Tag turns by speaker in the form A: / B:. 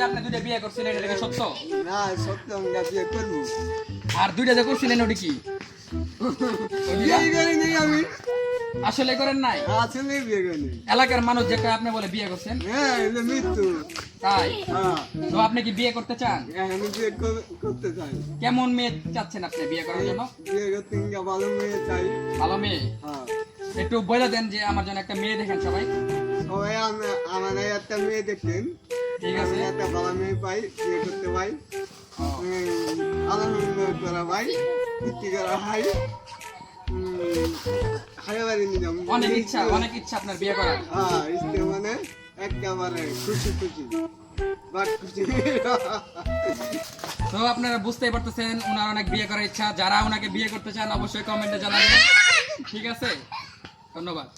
A: আপনি দুইটা বিয়ে করছিলেন এটা কি সত্য?
B: না সত্য আমরা বিয়ে করবো।
A: আর দুইটা যে করছিলেন ওটা কি? ওই দুইটা?
B: বিয়ে করিনি আমি,
A: আসলে করেন নাই?
B: আসলে বিয়ে করিনি।
A: এলাকার মানুষ যেটা আপনি বলে বিয়ে করছেন
B: হ্যাঁ এটা মৃত্যু।
A: তাই?
B: হ্যাঁ
A: তো আপনি কি বিয়ে করতে চান?
B: আমি বিয়ে করতে চাই।
A: কেমন মেয়ে চাচ্ছেন আপনি বিয়ে করার জন্য?
B: বিয়ে করতে গিয়ে ভালো মেয়ে চাই।
A: ভালো মেয়ে?
B: হ্যাঁ
A: একটু বলে দেন যে আমার জন্য একটা মেয়ে দেখেন সবাই।
B: সবাই আমার একটা মেয়ে দেখতেন,
A: ঠিক
B: আমি
A: আছে।
B: একটা ভালো মেয়ে পাই, বিয়ে করতে পাই, আনন্দ করা ভাই, ফুর্তি করা ভাই, হাইবাড়ি নিলাম।
A: অনেক ইচ্ছা আপনার বিয়ে করার।
B: হ্যাঁ ইচ্ছে মানে একেবারে খুশি খুশি বাট খুশি।
A: তো আপনারা বুঝতেই পারতেছেন ওনার অনেক বিয়ে করার ইচ্ছা। যারা ওনাকে বিয়ে করতে চান অবশ্যই কমেন্টে জানাবেন। ঠিক আছে, ধন্যবাদ।